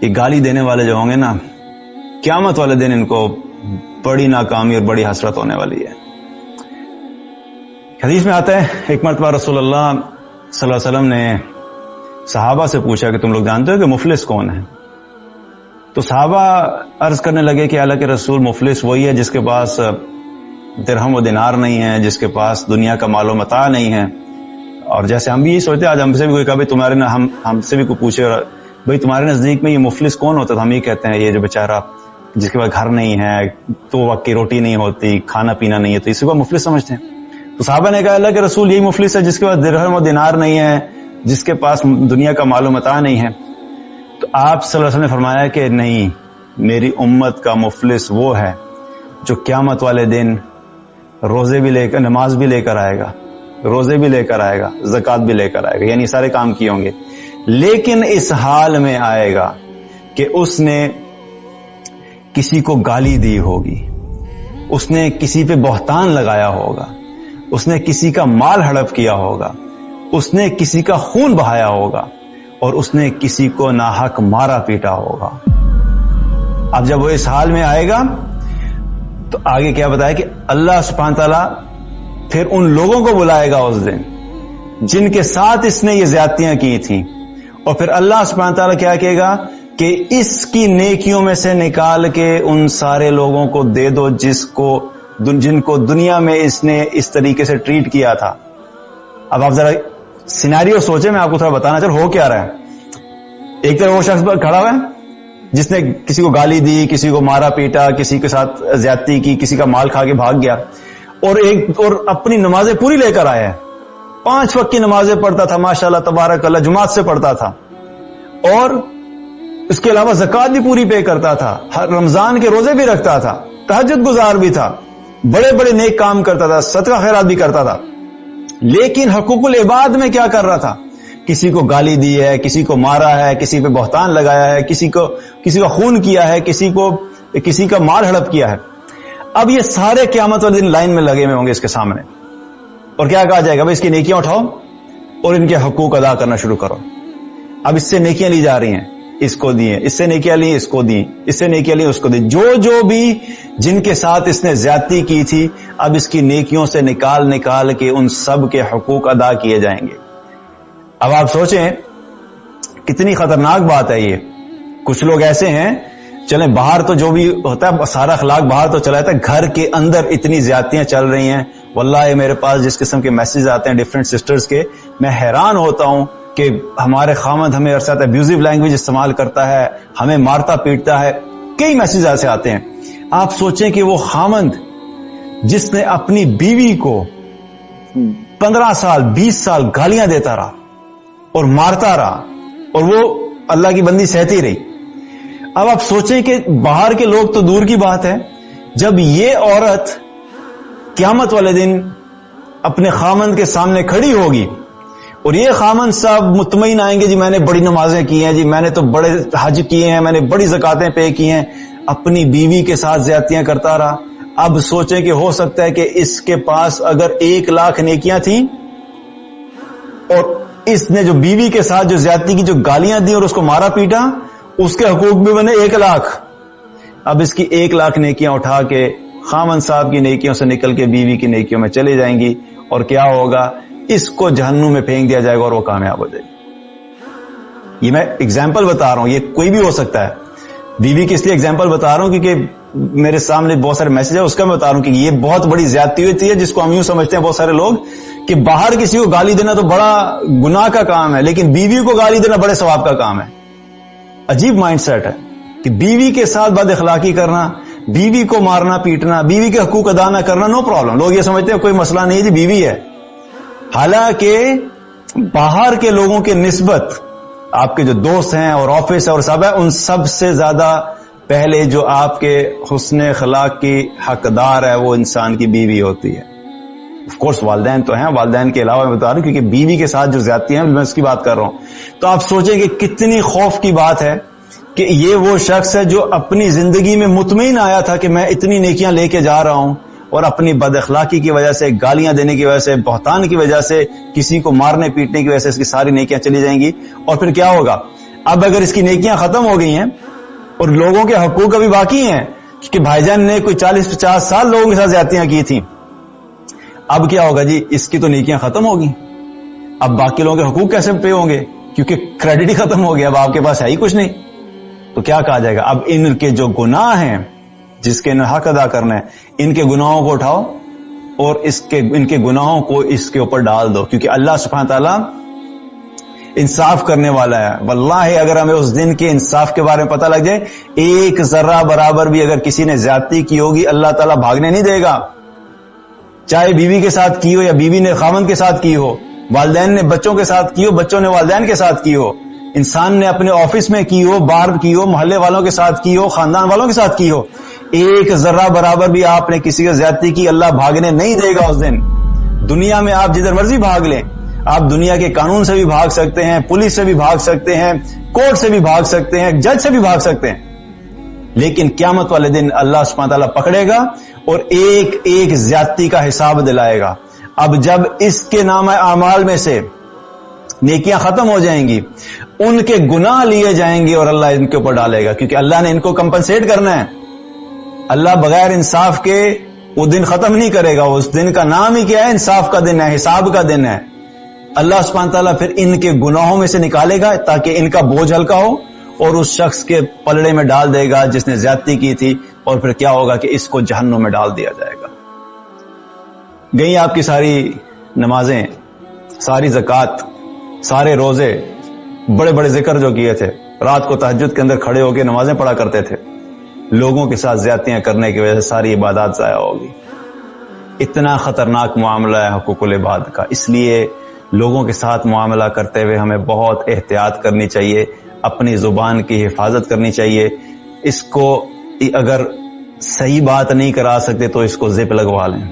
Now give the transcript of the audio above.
یہ گالی دینے والے جو ہوں گے نا، قیامت والے دن ان کو بڑی ناکامی اور بڑی حسرت ہونے والی ہے۔ حدیث میں آتا ہے ایک مرتبہ رسول اللہ صلی اللہ علیہ وسلم نے صحابہ سے پوچھا کہ تم لوگ جانتے ہو کہ مفلس کون ہے؟ تو صحابہ عرض کرنے لگے کہ اللہ کے رسول، مفلس وہی ہے جس کے پاس درہم و دینار نہیں ہے، جس کے پاس دنیا کا مال و متاع نہیں ہے۔ اور جیسے ہم بھی یہ سوچتے ہیں، آج ہم سے بھی کوئی کہا تمہارے ہم سے بھی کوئی پوچھے بھائی تمہارے نزدیک میں یہ مفلس کون ہوتا ہے، تو ہم یہ کہتے ہیں یہ جو بیچارہ جس کے پاس گھر نہیں ہے، تو وقت کی روٹی نہیں ہوتی، کھانا پینا نہیں ہے، تو اسی کو مفلس سمجھتے ہیں۔ تو صحابہ نے کہا اللہ کے رسول یہی مفلس ہے جس کے پاس درہم و دینار نہیں ہے، جس کے پاس دنیا کا مال و متاع نہیں ہے۔ تو آپ صلی اللہ علیہ وسلم نے فرمایا کہ نہیں، میری امت کا مفلس وہ ہے جو قیامت والے دن روزے بھی لے کر، نماز بھی لے کر آئے گا، روزے بھی لے کر آئے گا، زکوٰۃ بھی لے کر آئے گا، یعنی سارے کام کیے ہوں گے، لیکن اس حال میں آئے گا کہ اس نے کسی کو گالی دی ہوگی، اس نے کسی پہ بہتان لگایا ہوگا، اس نے کسی کا مال ہڑپ کیا ہوگا، اس نے کسی کا خون بہایا ہوگا، اور اس نے کسی کو ناحق مارا پیٹا ہوگا۔ اب جب وہ اس حال میں آئے گا تو آگے کیا بتایا کہ اللہ سبحانہ تعالیٰ پھر ان لوگوں کو بلائے گا اس دن جن کے ساتھ اس نے یہ زیادتیاں کی تھیں، اور پھر اللہ سبحانہ تعالیٰ کیا کہے گا کہ اس کی نیکیوں میں سے نکال کے ان سارے لوگوں کو دے دو جن کو دنیا میں اس نے اس طریقے سے ٹریٹ کیا تھا۔ اب آپ ذرا سینیریو سوچیں، میں آپ کو تھوڑا بتانا چاہ ہو کیا رہا ہے۔ ایک طرف وہ شخص کھڑا ہوا ہے جس نے کسی کو گالی دی، کسی کو مارا پیٹا، کسی کے ساتھ زیادتی کی، کسی کا مال کھا کے بھاگ گیا، اور اپنی نمازیں پوری لے کر آیا ہے، 5 وقت کی نمازیں پڑھتا تھا، ماشاءاللہ تبارک اللہ، جماعت سے پڑھتا تھا، اور اس کے علاوہ زکوٰۃ بھی پوری پے کرتا تھا، ہر رمضان کے روزے بھی رکھتا تھا، تہجد گزار بھی تھا، بڑے بڑے نیک کام کرتا تھا، صدقہ خیرات بھی کرتا تھا، لیکن حقوق العباد میں کیا کر رہا تھا؟ کسی کو گالی دی ہے، کسی کو مارا ہے، کسی پہ بہتان لگایا ہے، کسی کا خون کیا ہے، کسی کا مال ہڑپ کیا ہے۔ اب یہ سارے قیامت والے دن لائن میں لگے ہوئے ہوں گے اس کے سامنے، اور کیا کہا جائے گا؟ بھائی اس کی نیکیاں اٹھاؤ اور ان کے حقوق ادا کرنا شروع کرو۔ اب اس سے نیکیاں لی جا رہی ہیں، اس کو دیے، اس سے نیکیاں لی، اس کو دی، اس سے نیکیاں لی، اس کو دی، جو بھی جن کے ساتھ اس نے زیادتی کی تھی، اب اس کی نیکیوں سے نکال کے ان سب کے حقوق ادا کیے جائیں گے۔ اب آپ سوچیں کتنی خطرناک بات ہے یہ۔ کچھ لوگ ایسے ہیں، چلیں باہر تو جو بھی ہوتا ہے سارا اخلاق باہر تو چلا جاتا ہے، گھر کے اندر اتنی زیادتیاں چل رہی ہیں، واللہ میرے پاس جس قسم کے میسیج آتے ہیں ڈیفرنٹ سسٹرز کے، میں حیران ہوتا ہوں کہ ہمارے خامند ہمیں ارسات ابیوزیو لینگویج استعمال کرتا ہے، ہمیں مارتا پیٹتا ہے، کئی میسیج ایسے آتے ہیں۔ آپ سوچیں کہ وہ خامند جس نے اپنی بیوی کو 15 سال 20 سال گالیاں دیتا رہا اور مارتا رہا، اور وہ اللہ کی بندی سہتی رہی، اب آپ سوچیں کہ باہر کے لوگ تو دور کی بات ہے، جب یہ عورت قیامت والے دن اپنے خامند کے سامنے کھڑی ہوگی اور یہ خامند صاحب مطمئن آئیں گے، جی میں نے بڑی نمازیں کی ہیں، جی میں نے تو بڑے حج کیے ہیں، میں نے بڑی زکاتیں پے کی ہیں، اپنی بیوی کے ساتھ زیادتیاں کرتا رہا۔ اب سوچیں کہ ہو سکتا ہے کہ اس کے پاس اگر 1 لاکھ نیکیاں تھیں، اور اس نے جو بیوی کے ساتھ جو زیادتی کی، جو گالیاں دی اور اس کو مارا پیٹا، اس کے حقوق بھی بنے 1 لاکھ۔ اب اس کی 1 لاکھ نیکیاں اٹھا کے خامن صاحب کی نیکیوں سے نکل کے بیوی کی نیکیوں میں چلی جائیں گی، اور کیا ہوگا؟ اس کو جہنم میں پھینک دیا جائے گا اور وہ کامیاب ہو جائے گی۔ یہ میں اگزامپل بتا رہا ہوں، یہ کوئی بھی ہو سکتا ہے۔ بیوی کی اس لیے اگزامپل بتا رہا ہوں کیونکہ میرے سامنے بہت سارے میسج ہے، اس کا میں بتا رہا ہوں کہ یہ بہت بڑی زیادتی ہوتی ہے، جس کو ہم یوں سمجھتے ہیں بہت سارے لوگ کہ باہر کسی کو گالی دینا تو بڑا گناہ کا کام ہے، لیکن بیوی کو گالی دینا بڑے ثواب کا کام ہے۔ عجیب مائنڈ سیٹ ہے کہ بیوی کے ساتھ بد اخلاقی کرنا، بیوی کو مارنا پیٹنا، بیوی کے حقوق ادا نہ کرنا، نو پرابلم، لوگ یہ سمجھتے ہیں کوئی مسئلہ نہیں ہے جی، بیوی ہے۔ حالانکہ باہر کے لوگوں کے نسبت آپ کے جو دوست ہیں اور آفس ہے اور سب ہے، ان سب سے زیادہ پہلے جو آپ کے حسن اخلاق کی حقدار ہے وہ انسان کی بیوی ہوتی ہے۔ آف کورس والدین تو ہیں، والدین کے علاوہ میں بتا رہا ہوں کیونکہ بیوی کے ساتھ جو زیادتی ہیں میں اس کی بات کر رہا ہوں۔ تو آپ سوچیں کہ کتنی خوف کی بات ہے کہ یہ وہ شخص ہے جو اپنی زندگی میں مطمئن آیا تھا کہ میں اتنی نیکیاں لے کے جا رہا ہوں، اور اپنی بد اخلاقی کی وجہ سے، گالیاں دینے کی وجہ سے، بہتان کی وجہ سے، کسی کو مارنے پیٹنے کی وجہ سے اس کی ساری نیکیاں چلی جائیں گی، اور پھر کیا ہوگا؟ اب اگر اس کی نیکیاں ختم ہو گئی ہیں اور لوگوں کے حقوق ابھی باقی ہیں، کہ بھائی جان نے کوئی 40-50 سال لوگوں کے ساتھ زیادتیاں کی تھیں، اب کیا ہوگا جی؟ اس کی تو نیکیاں ختم ہوگی، اب باقی لوگوں کے حقوق کیسے پے ہوں گے؟ کیونکہ کریڈٹ ہی ختم ہو گیا، اب آپ کے پاس ہے ہی کچھ نہیں. تو کیا کہا جائے گا؟ اب ان کے جو گناہ ہیں جس کے انہیں حق ادا کرنا ہے، ان کے گناہوں کو اٹھاؤ اور ان کے گناہوں کو اس کے اوپر ڈال دو، کیونکہ اللہ سبحانہ تعالیٰ انصاف کرنے والا ہے. واللہ اگر ہمیں اس دن کے انصاف کے بارے میں پتہ لگ جائے، ایک ذرہ برابر بھی اگر کسی نے زیادتی کی ہوگی، اللہ تعالیٰ بھاگنے نہیں دے گا. چاہے بیوی کے ساتھ کی ہو یا بیوی نے خاوند کے ساتھ کی ہو، والدین نے بچوں کے ساتھ کی ہو، بچوں نے والدین کے ساتھ کی ہو، انسان نے اپنے آفس میں کی ہو، باہر کی ہو، محلے والوں کے ساتھ کی ہو، خاندان والوں کے ساتھ کی ہو، ایک ذرہ برابر بھی آپ نے کسی کی زیادتی کی، اللہ بھاگنے نہیں دے گا اس دن. دنیا میں آپ جدھر مرضی بھاگ لیں، آپ دنیا کے قانون سے بھی بھاگ سکتے ہیں، پولیس سے بھی بھاگ سکتے ہیں، کورٹ سے بھی بھاگ سکتے ہیں، جج سے بھی بھاگ سکتے ہیں، لیکن قیامت والے دن اللہ سبحانہ تعالیٰ پکڑے گا اور ایک ایک زیادتی کا حساب دلائے گا. اب جب اس کے نامہ اعمال میں سے نیکیاں ختم ہو جائیں گی، ان کے گناہ لیے جائیں گے اور اللہ ان کے اوپر ڈالے گا، کیونکہ اللہ نے ان کو کمپنسیٹ کرنا ہے. اللہ بغیر انصاف کے وہ دن ختم نہیں کرے گا. اس دن کا نام ہی کیا ہے؟ انصاف کا دن ہے، حساب کا دن ہے. اللہ سبحانہ تعالیٰ پھر ان کے گناہوں میں سے نکالے گا تاکہ ان کا بوجھ ہلکا ہو اور اس شخص کے پلڑے میں ڈال دے گا جس نے زیادتی کی تھی، اور پھر کیا ہوگا کہ اس کو جہنم میں ڈال دیا جائے گا. گئی آپ کی ساری نمازیں، ساری زکوٰۃ، سارے روزے، بڑے بڑے ذکر جو کیے تھے، رات کو تہجد کے اندر کھڑے ہو کے نمازیں پڑھا کرتے تھے، لوگوں کے ساتھ زیادتیاں کرنے کی وجہ سے ساری عبادات ضائع ہوگی. اتنا خطرناک معاملہ ہے حقوق العباد کا. اس لیے لوگوں کے ساتھ معاملہ کرتے ہوئے ہمیں بہت احتیاط کرنی چاہیے، اپنی زبان کی حفاظت کرنی چاہیے. اس کو اگر صحیح بات نہیں کرا سکتے تو اس کو زپ لگوا لیں.